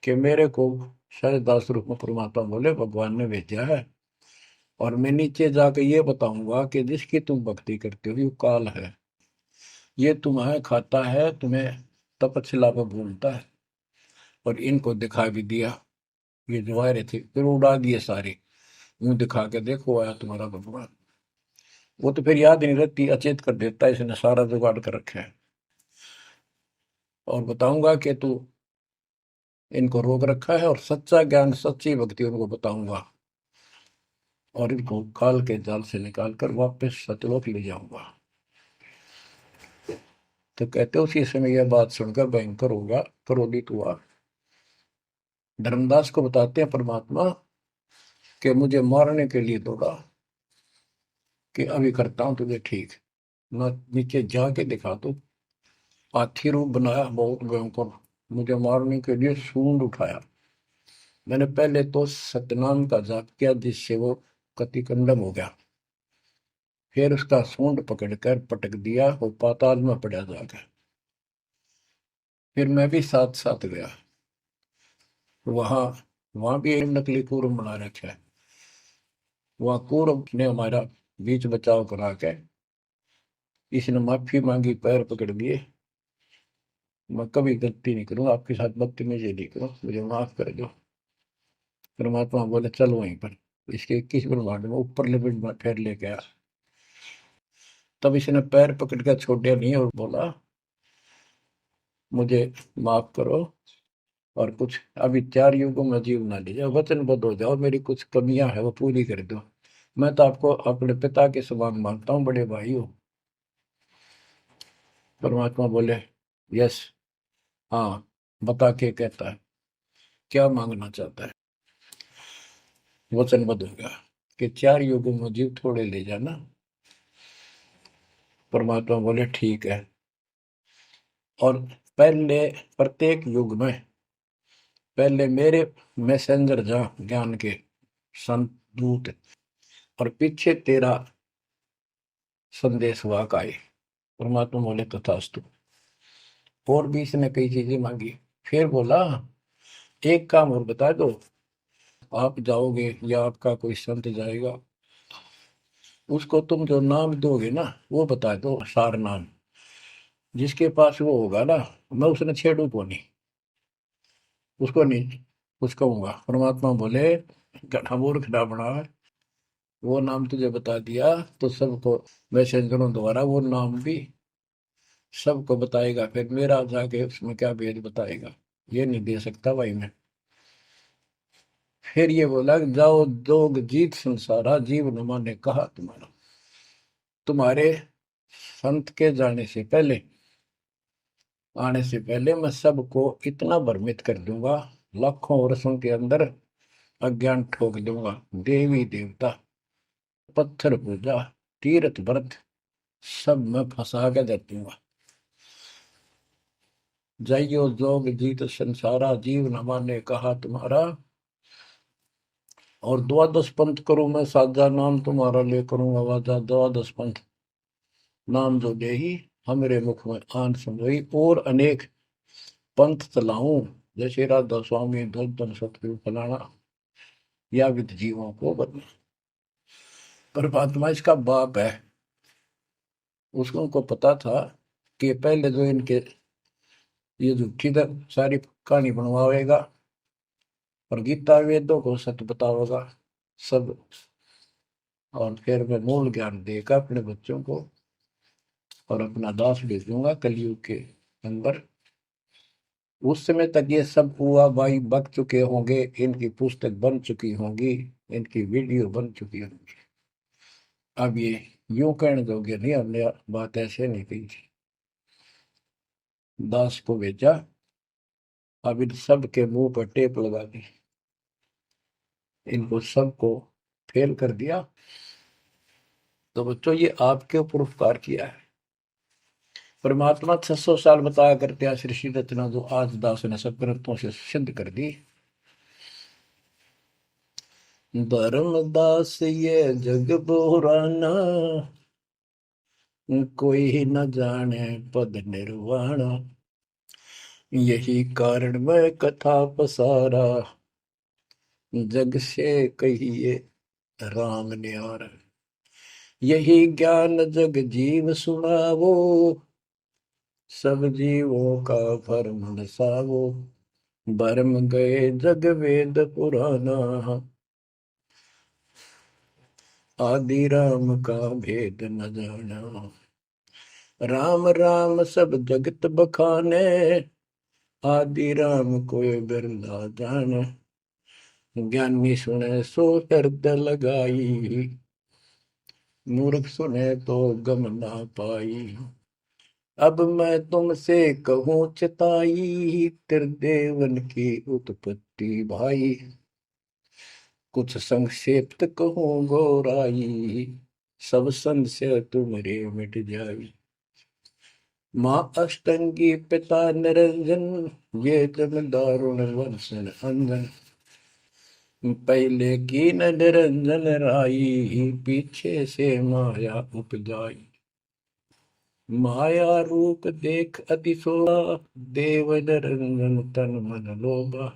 कि मेरे को सहजदास रूप में परमात्मा बोले भगवान ने भेजा है, और मैं नीचे जाकर ये बताऊंगा कि जिसकी तुम भक्ति करते हो ये काल है, ये तुम्हें खाता है, तुम्हें तपस्या पर भूलता है। और इनको दिखा भी दिया, ये जो आए थे फिर उड़ा दिए सारे, यूं दिखा के देखो आया तुम्हारा भगवान। वो तो फिर याद नहीं रहती, अचेत कर देता है, इसने सारा जुगाड़ कर रखा है। और बताऊंगा कि तू इनको रोक रखा है, और सच्चा ज्ञान सच्ची भक्ति उनको बताऊंगा, और इनको काल के जाल से निकाल कर वापस सतलोक ले जाऊंगा। तो कहते उसी समय यह बात सुनकर भयंकर होगा, क्रोधित हुआ। धर्मदास को बताते हैं परमात्मा कि मुझे मारने के लिए दौड़ा, कि अभी करता हूं तुझे ठीक, न नीचे जाके दिखा दो। हाथी रूप बनाया बहुत भयंकर, मुझे मारने के लिए सूंड उठाया। मैंने पहले तो सतनाम का जाप किया जिससे वो कतिकंडम हो गया, फिर उसका सूंड पकड़कर पटक दिया, वो पाताल में पड़ा जाकर। फिर मैं भी साथ साथ गया, वहां वहां भी एक नकली कूर्म बना रखा है, वहां कूर्म ने हमारा बीच बचाव करा के इसने माफी मांगी, पैर पकड़ लिए, मैं कभी गलती नहीं करूँ आपके साथ, बदतमीजी नहीं करूँ, मुझे माफ कर दो। परमात्मा बोले चल वहीं पर इसके 21 ब्रह्मांड में ऊपर लिमिट फिर लेके आया। तब इसने पैर पकड़ कर छोड़े नहीं और बोला मुझे माफ करो, और कुछ अभी 4 युगों में जीव ना लीजिए, वचनबद्ध हो जाओ, मेरी कुछ कमियां है वो पूरी कर दो। मैं तो आपको अपने पिता के समान मानता हूँ, बड़े भाई हो। परमात्मा बोले यस, हाँ, बता के कहता है क्या मांगना चाहता है। वचनबद्ध हो गया कि 4 युगों में जीव थोड़े ले जाना। परमात्मा बोले ठीक है। और पहले प्रत्येक युग में पहले मेरे मैसेंजर जा ज्ञान के संत दूत, और पीछे तेरा संदेश वाहक आए। परमात्मा बोले तथास्तु। और भी इसने कई चीजें मांगी। फिर बोला एक काम और बता दो, आप जाओगे या आपका कोई संत जाएगा, उसको तुम जो नाम दोगे ना वो बता दो, सार नाम। जिसके पास वो होगा ना, मैं उसने छेड़ू को नहीं, उसको नहीं कुछ कहूंगा। परमात्मा बोले गधा मूर्ख ना बना, वो नाम तुझे बता दिया तो सबको मैसेंजरों द्वारा वो नाम भी सबको बताएगा, फिर मेरा जाके उसमें क्या भेद बताएगा, ये नहीं दे सकता भाई मैं। फिर ये बोला कि जाओ जोग जीत संसारा, जीव न माने कहा तुम्हारा। तुम्हारे संत के जाने से पहले, आने से पहले मैं सबको इतना भ्रमित कर दूंगा, लाखों वर्षों के अंदर अज्ञान ठोक दूंगा। देवी देवता, पत्थर पूजा, तीर्थ व्रत सब मैं फंसा के दे दूंगा। जाइयो जोग जीत संसारा, जीव न माने कहा तुम्हारा। और द्वादश पंथ करूं मैं साजा, नाम तुम्हारा ले करूं आवाजा। द्वादश पंथ नाम जो दे ही हमरे मुख में आन समोई, और अनेक पंथ चलाऊं, जैसे राधा स्वामी धन सतगुरु फलाना, या विद जीवों को बदला। परमात्मा इसका बाप है। उसको उनको पता था कि पहले जो इनके ये झूठी सारी कहानी बनवाएगा और गीता वेदों को सत्य बतावेगा सब, और फिर मैं मूल ज्ञान देगा अपने बच्चों को, और अपना दास भेजूंगा कलयुग के अंदर। उस समय तक ये सब हुआ भाई बक चुके होंगे, इनकी पुस्तक बन चुकी होंगी, इनकी वीडियो बन चुकी होंगी। अब ये यूं कहने दोगे नहीं, हमने बात ऐसे नहीं कही थी। दास को भेजा, अब इन सब के मुंह पर टेप लगा दी, इनको सबको फेल कर दिया। तो बच्चों ये आपके ऊपर उपकार किया है। परमात्मा 600 साल बताया करते हैं सृष्टि रचना, जो आज दास ने सब ग्रंथों से सिद्ध कर दी। धर्मदास ये जग बुराना, कोई न जाने पद निर्वाणा। यही कारण मैं कथा पसारा, जग से कहिए राम न्यारा। यही ज्ञान जग जीव सुनावो, सब जीवों का भरम नसावो। भरम गए जग वेद पुराना, आदि राम का भेद न जाना। राम राम सब जगत बखाने, आदि राम कोई बिरला जाने। ज्ञानी सुने सो हृदय लगाई, मूर्ख सुने तो गम ना पाई। अब मैं तुमसे कहूँ चिताई, त्रिदेवन की उत्पत्ति भाई। कुछ संक्षेप्त कहूँ गौराई, सब संशय तुमरे मिट जाई। माँ अष्टंगी पिता निरंजन, ये जम दारुण वंशन अंजन। पहले की न निरंजन राई, पीछे से माया उपजाई। माया रूप देख अति शोभा, देव निरंजन तन मन लोभा।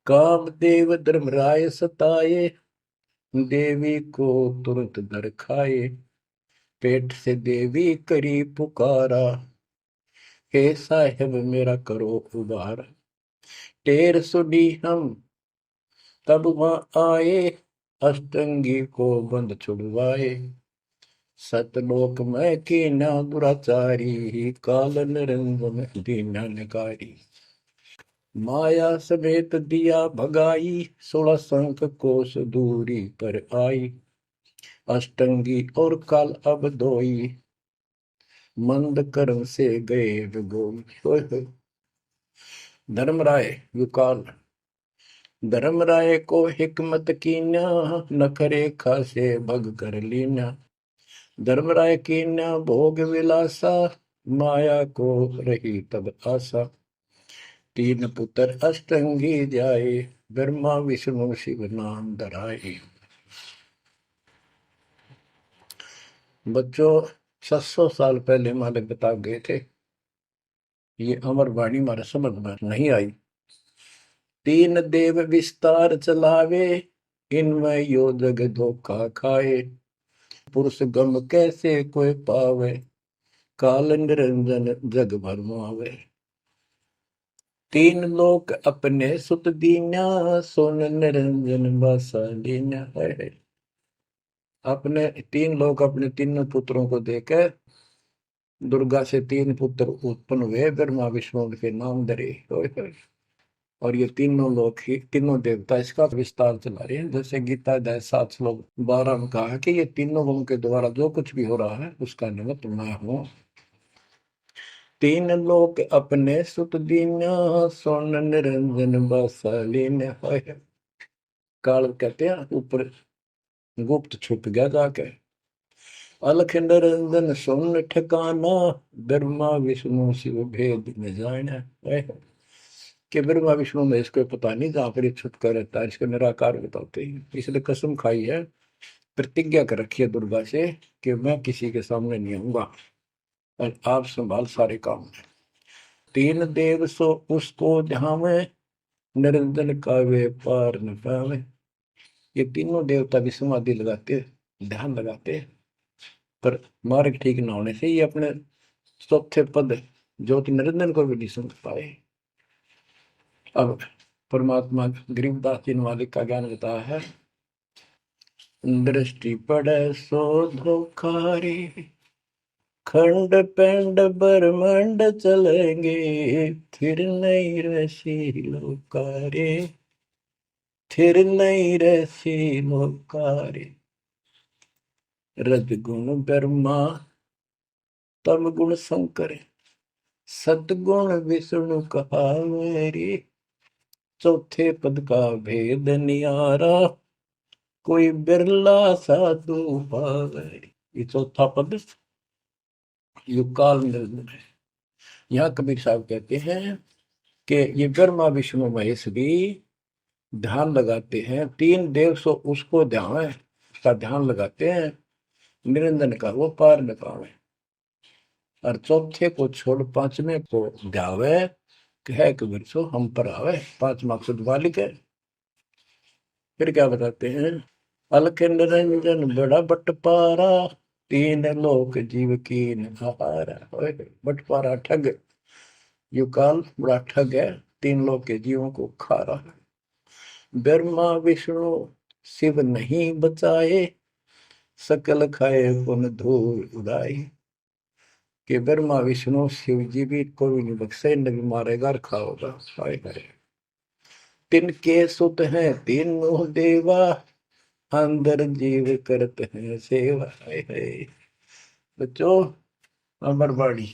काम देव धर्मराय सताए, देवी को तुरंत दर खाए। पेट से देवी करी पुकारा, हे साहेब मेरा करो उबार। टेर सुनी हम तब वहां आए, अष्टंगी को बंद छुड़वाए। सतलोक में कीना दुराचारी, काल निरंजन दीना निकारी। माया समेत दिया भगाई, 16 संख कोस दूरी पर आई। अष्टंगी और काल अब दोई, मंद कर्म से गए विगोल। धर्मराय युकाल। धर्मराय को हिकमत कीन्या, नखरे खासे भग कर लीन्या। धर्मराय कीन्या भोग विलासा, माया को रही तब आशा। तीन पुत्र अष्टंगी जाए, ब्रह्मा विष्णु शिव नाम धराए। बच्चों 700 साल पहले हमारे बता गए थे, ये अमर वाणी हमारे समझ में नहीं आई। तीन देव विस्तार चलावे, इनमें यो जग धोखा खाए। पुरुष गम कैसे कोई पावे, काल निरंजन जग भरमावे। तीन लोक अपने सुत दीन्या, सोन निरंजन बासा लीन्या है। अपने तीन लोग अपने तीनों पुत्रों को देकर दुर्गा से तीन पुत्र उत्पन्न हुए, ब्रह्मा विष्णु के नाम धरे। और ये तीनों लोग ही तीनों देवता इसका विस्तार चला रहे हैं। जैसे गीता अध्याय 7 श्लोक 12 में कहा कि ये तीनों गुण के द्वारा जो कुछ भी हो रहा है उसका निमित्त मैं हूं। तीन लोक अपने सुत दीन्या, सोन निरंजन बासालीन। काल कहते हैं ऊपर गुप्त छुप गया जाके। अलख निरंजन सोन ठिकाना, ब्रह्मा विष्णु शिव भेद न जाना। कि ब्रह्मा विष्णु में इसको पता नहीं, जहां पर छुप कर रहता है इसको निराकार बताते हैं। इसलिए कसम खाई है, प्रतिज्ञा कर रखी है दुर्गा से कि मैं किसी के सामने नहीं आऊंगा और आप संभाल सारे काम। तीन देव सो उसको ध्यावे, निरंजन का वे पार न पावे। ये तीनों देवता भी समाधि लगाते, ध्यान लगाते, पर मार्ग ठीक न होने से ये अपने चौथे पद ज्योति निरंजन को भी नहीं समझ पाए। अब परमात्मा गरीबदास जी मालिक का ज्ञान बताया है। दृष्टि पड़े सो धोखारी, खंड पेंड ब्रह्मांड चलेंगे, फिर नहीं रसी लोकारे, फिर नहीं रसी लोकारे। रजगुण ब्रह्मा तम गुण शंकर, सतगुण विष्णु कहावे। चौथे पद का भेद नियारा, कोई बिरला साधु पावे। ये चौथा पद युगकाल निरंजन है। यहाँ कबीर साहब कहते हैं कि ये ब्रह्मा विष्णु महेश भी ध्यान लगाते हैं। तीन देव सो उसको ध्यान है, उसका ध्यान लगाते हैं, निरंजन का वो पार न पावे। और चौथे को छोड़ पांचवें को ध्यावे, कह कबीर सो हम पर आवे। पांच मकसद वालिक है। फिर क्या बताते हैं, अलख निरंजन बड़ा बटपारा, तीन लोक जीव की नहारा। बटपारा ठग, युकाल बड़ा ठग है, तीन लोक के जीवों को खा रहा है। ब्रह्मा विष्णु शिव नहीं बचाए, सकल खाए पुन धूल उड़ाए। कि ब्रह्मा विष्णु शिव जी भी कोई नहीं बख्शे, न भी मारेगा और खाओगा। तिनके सुत हैं तीनों देवा, अंदर जीव करते हैं सेवा। बच्चों अमरवाणी,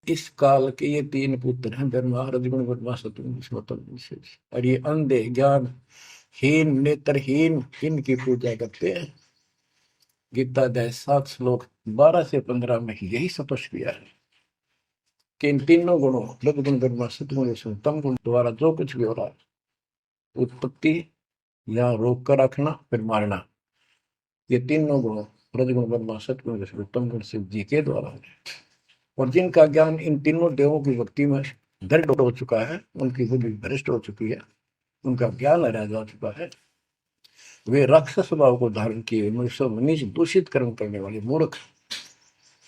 इस काल के ये तीन पुत्र हैं, ब्रह्मा रजगुण ब्रह्मा सतगुण विष्णु। और ये अंधे ज्ञान हीन नेत्रहीन इनकी पूजा करते हैं। गीता अध्याय 7 श्लोक 12 से 15 में यही स्पष्ट किया है कि इन तीनों गुणों रजगुण ब्रह्मा सतगुण विष्णु तम गुण द्वारा जो कुछ भी हो रहा है, उत्पत्ति या रोक कर रखना फिर मारना, ये तीनों गुण रजगुण ब्रह्मा सतगुण विष्णु तम गुण शिव जी के द्वारा है। और जिनका ज्ञान इन तीनों देवों की भक्ति में दृढ़ हो चुका है, उनकी बुद्धि भ्रष्ट हो चुकी है, उनका ज्ञान हरा जा चुका है, वे राक्षस स्वभाव को धारण किए मनुष्य मनीष दूषित कर्म करने वाले मूर्ख,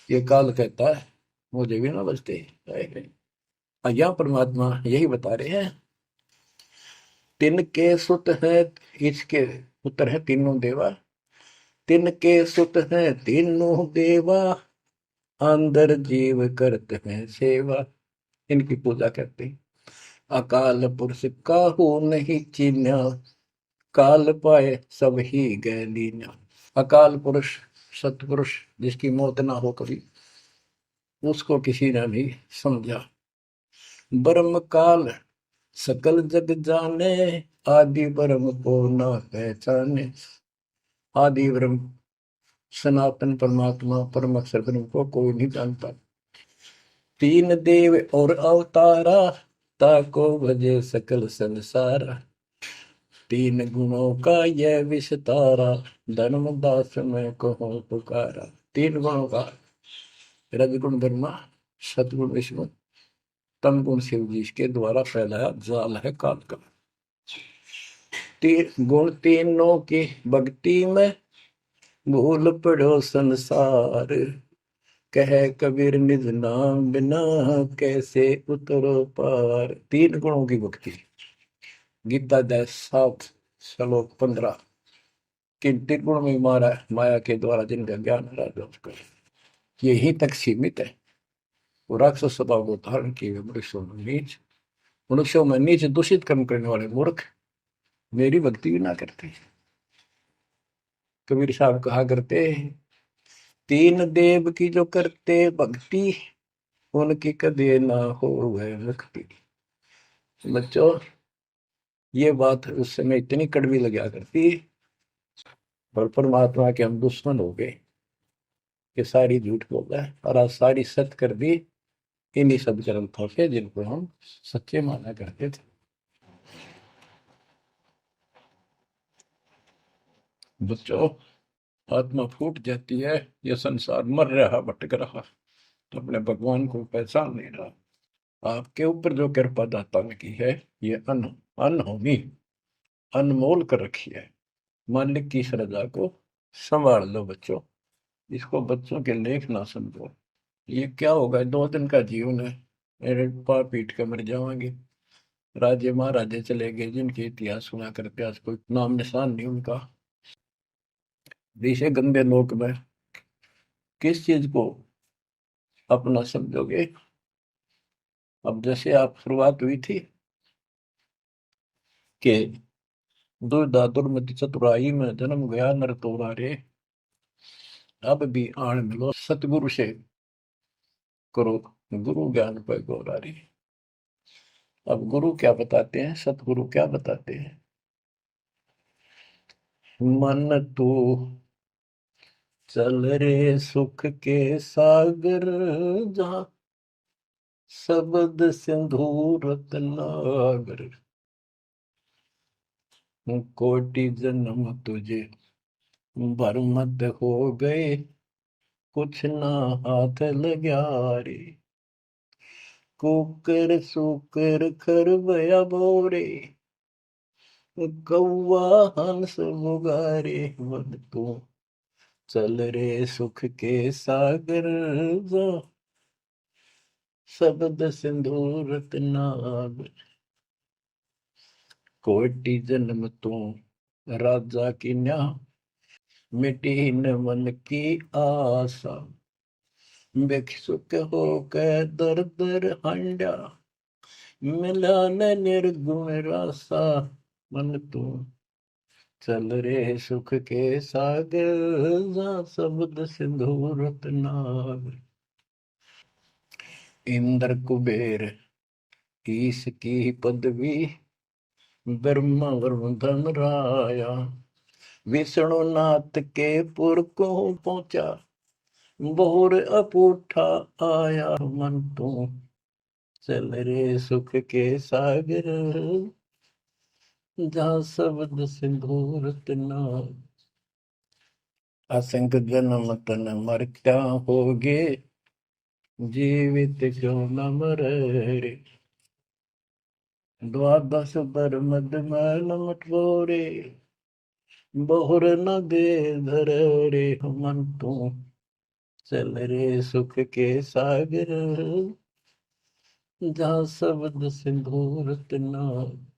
ये काल कहता है मुझे भी ना बचते। यहाँ परमात्मा यही बता रहे हैं, तिनके सुत हैं, इसके पुत्र हैं तीनों देवा, तिनके सुत हैं तीनों देवा, अंदर जीव करते हैं सेवा। इनकी पूजा करते हैं। अकाल पुरुष काहू नहीं चिन्ह, काल पाए सब ही गए लीना। अकाल पुरुष सतपुरुष जिसकी मौत ना हो कभी, उसको किसी ने नहीं समझा। ब्रह्म काल सकल जग जाने, आदि ब्रह्म को न पहचाने। आदि ब्रह्म सनातन परमात्मा परम अक्षर ब्रह्म को कोई नहीं जानता। तीन देव और अवतारा, ताको भजे सकल संसारा। तीन गुणों का यह विस्तारा, धर्मदास में कहो पुकारा। तीन गुणों का, रजगुण ब्रह्मा, सतगुण विष्णु, तम गुण शिव जी के द्वारा फैलाया जाल है काल का। तीन गुण तीनों की भक्ति में, भूल पड़ो संसार। कह कबीर निज नाम बिना, कैसे उतरो पार। तीन गुणों की भक्ति। गीता 7:15। किन तीन गुण में मारा माया के द्वारा जिनका ज्ञान राजा, यही तक सीमित है। वो राक्षस स्वभाव को धारण किए मनुष्यों में नीच, मनुष्यों में नीच दूषित कर्म करने वाले मूर्ख मेरी भक्ति भी ना करते। कबीर साहब कहा करते, तीन देव की जो करते भक्ति, उनकी कदे ना हो वह मुक्ति। बच्चों, ये बात उस समय इतनी कड़वी लगा करती, पर परमात्मा के हम दुश्मन हो गए कि सारी झूठ बोल रहा है, और आज सारी सत्य कर दी इन्हीं सब ग्रंथों से जिनको हम सच्चे माना करते थे। बच्चों, आत्मा फूट जाती है, यह संसार मर रहा भटक रहा, तो अपने भगवान को पहचान नहीं रहा। आपके ऊपर जो कृपा दाता ने की है, ये अनहोनी अनमोल कर रखी है। मालिक की श्रद्धा को संभाल लो बच्चों, इसको बच्चों के लेख ना समझो। ये क्या होगा, 2 दिन का जीवन है, मेरे पाप पीट के मर जाएंगे। राजे महाराजे चले गए जिनके इतिहास सुना करते, आज कोई नाम निशान नहीं उनका। इसे गंदे लोक में किस चीज को अपना समझोगे। अब जैसे आप शुरुआत हुई थी कि दुर्धा दुर्मति चतुराई में जन्म गया नर तोरा रे, अब भी आण मिलो सतगुरु से करो गुरु ज्ञान पर गौरा रे। अब गुरु क्या बताते हैं, सतगुरु क्या बताते हैं। मन तू चल रे सुख के सागर, जहाँ शब्द सिंधु रत्नागर। कोटि जन्म तुझे भरमत हो गए, कुछ ना हाथ लग्या रे। कुकर सुकर खरबया बोरे, कौवा हंस मुगारे। मन तू चल रे सुख के सागर, जा शब्द सिंधु रत्नागर। कोटि जन्म तू राजा की न्या, मिटी न मन की आशा। भिक्षुक होकर दर दर हंडा, मिला न निर्गुण रासा। मन तू चल रे सुख के सागर, जा शब्द सिंधु रत्नागर। इंद्र कुबेर ईश की पदवी, ब्रह्मा वरुण धन राया। विष्णु नाथ के पुर को पहुंचा, बोर अपूठा आया। मन तू चल रे सुख के सागर, जहाँ शब्द सिंधु रत्नागर। असंख्य जन्म तन मरता होगे, जीवित क्यों न मरे रे। द्वादश बर मद मैल मटोरे, बहुर न दे धर रे। मन तू चल रे सुख के सागर, जहाँ शब्द सिंधु रत्नागर।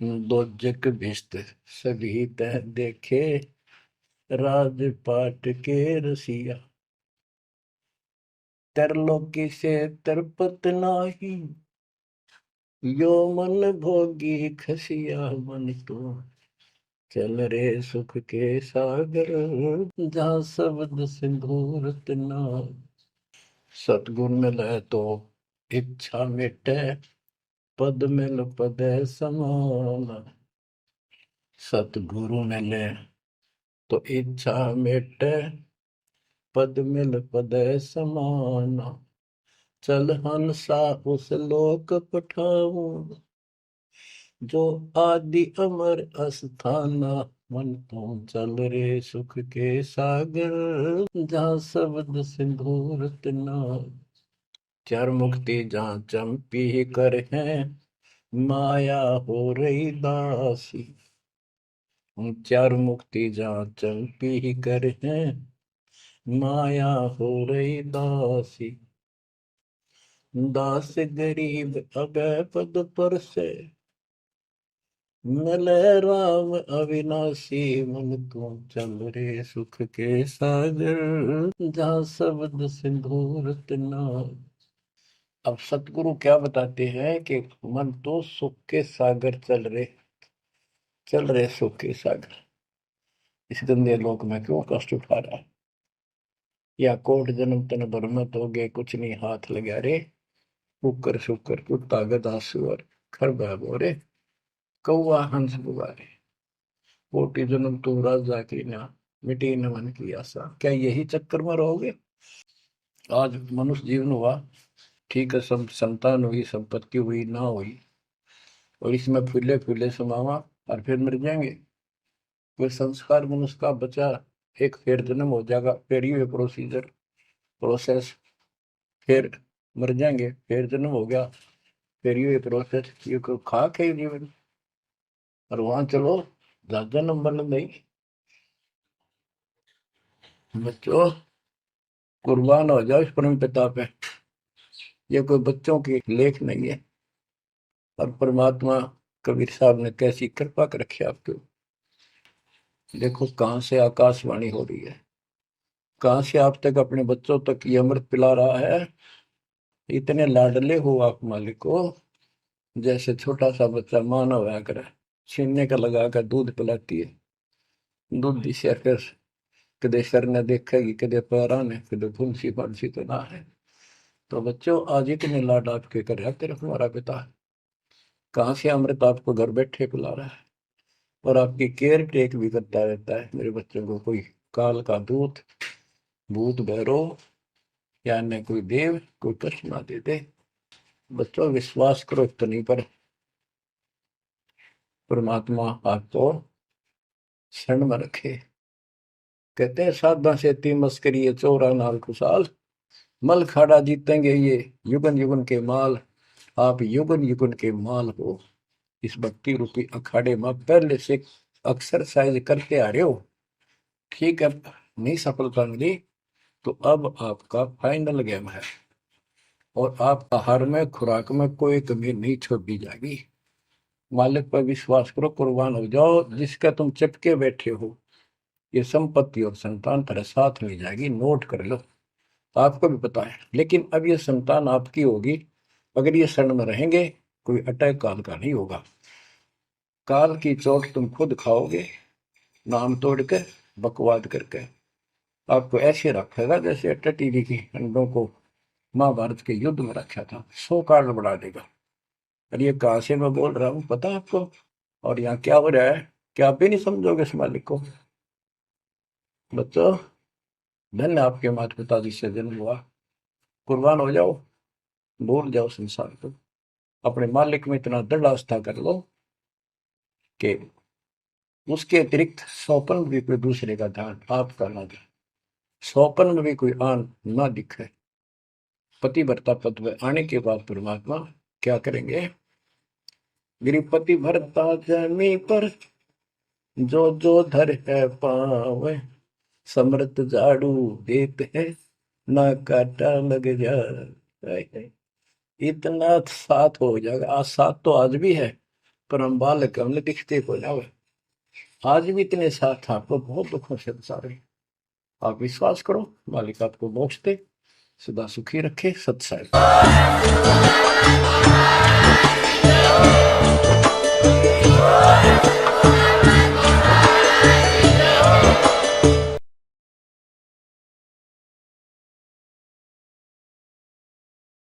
दोजक भिष्ट सभी तह देखे, राजपाट के रसिया। तरलोकी से तरपत नाही, यो मन भोगी खसिया। मन तो चल रे सुख के सागर, जहाँ शब्द सिंधु रत्नागर। सतगुण मिले तो इच्छा मिटे, पद मिल पदे समान। सतगुरु मिले तो इच्छा मिटे, पद मिल पदे समान। चल हंसा उस लोक पठाऊं, जो आदि अमर अस्थाना। मन तो चल रे सुख के सागर, जहाँ शब्द सिंदूर तना। चार मुक्ति जहाँ चंपी कर है, माया हो रही दासी। चार मुक्ति जहाँ चंपी कर है, माया हो रही दासी। दास गरीब अगय पद पर से, मिले राम अविनाशी। मन तू चल रे सुख के सागर, जहाँ शब्द सिंदूर तना। अब सतगुरु क्या बताते हैं कि मन तो सुख के सागर चल रहे सुख के सागर। इस गंदे लोक में क्यों कष्ट उठा रहा है? या कोट जन्म तन भर में तो गए, कुछ नहीं हाथ लगा रे। कुकर शुकर कुत्ता गधा सुअर, खरबा बोरे, कौआ हंस बुआरे। कोटि जन्म तू राजा की ना, मिटी न मन की आशा। क्या यही चक्कर में रहोगे? आज मनुष्य जीवन हुआ, ठीक है, सब संतान हुई, संपत्ति हुई ना हुई, और इसमें फूले फूले समावा और फिर मर जाएंगे। कोई संस्कार मनुष्य का बचा, एक फिर जन्म हो जाएगा, फिर ये प्रोसेस, फिर मर जाएंगे, फिर जन्म हो गया, फिर ये प्रोसेस। ये को खाक है जीवन। और वहां चलो ज्यादा नंबर नहीं। बच्चों कुर्बान हो जाओ इस परम पिता पे। ये कोई बच्चों की लेख नहीं है। और परमात्मा कबीर साहब ने कैसी कृपा कर रखी आपके। देखो कहां से आकाशवाणी हो रही है, कहां से आप तक अपने बच्चों तक ये अमृत पिला रहा है। इतने लाडले हो आप मालिक को, जैसे छोटा सा बच्चा माना हुआ करे, छीनने का लगा कर दूध पिलाती है। दूध दी से फिर कदे सर ने देखेगी, कदे पैरा ने, कदे फुंसी फंसी तो ना है। तो बच्चों आज इतने लाड आपके कर रहा तेरा हमारा पिता। कहाँ से अमृत आपको घर बैठे पिला रहा है, और आपकी केयर टेक भी करता रहता है मेरे बच्चों को। कोई काल का दूत, भूत भैरव या अन्य कोई देव कोई कष्ट ना दे दे। बच्चों विश्वास करो इतनी पर, परमात्मा आपको शरण में रखे। कहते हैं साधा से ती मस्करी है, चोरा नाल खुशाल। मल खाड़ा जीतेंगे ये युगन युगन के माल। आप युगन युगन के माल हो। इस भक्ति रूपी अखाड़े में पहले से एक्सरसाइज करते आ रहे हो, ठीक है, नहीं सफलता मिली तो अब आपका फाइनल गेम है, और आप आहार में खुराक में कोई कमी नहीं छोड़ी जाएगी। मालिक पर विश्वास करो, कुर्बान हो जाओ। जिसका तुम चिपके बैठे हो, ये संपत्ति और संतान तेरे साथ मिल जाएगी, नोट कर लो। आपको भी पता है, लेकिन अब ये संतान आपकी होगी अगर ये शरण में रहेंगे। कोई अटैक काल का नहीं होगा। काल की चोट तुम खुद खाओगे, नाम तोड़ के, बकवाद करके। आपको ऐसे रखेगा जैसे टटीरी की अंडों को महाभारत के युद्ध में रखा था, 100 कार्ड बढ़ा देगा। और ये कहां से मैं बोल रहा हूँ पता है आपको? और यहाँ क्या हो रहा है, क्या आप भी नहीं समझोगे इस मालिक को? बच्चों धन्य आपके माता पिता जिससे जन्म हुआ। कुर्बान हो जाओ, भूल जाओ संसार को, अपने मालिक में इतना दृढ़ आस्था कर लो कि उसके अतिरिक्त सौपन में भी कोई दूसरे का ध्यान आपका ना दे, सौपन में भी कोई आन ना दिखे। पतिव्रता पद में आने के बाद परमात्मा क्या करेंगे? गिरिपति भरता जमी पर, जो जो धर है पावे। समृत झाड़ू देते हैं, ना काटा लग जाए। इतना साथ हो जाएगा। आज साथ तो आज भी है, पर हम बालक हमने दिखते को जावे। आज भी इतने साथ आपको बहुत दुखों से सारे। आप विश्वास करो, मालिक आपको मोक्ष दे, सदा सुखी रखे। सत्संग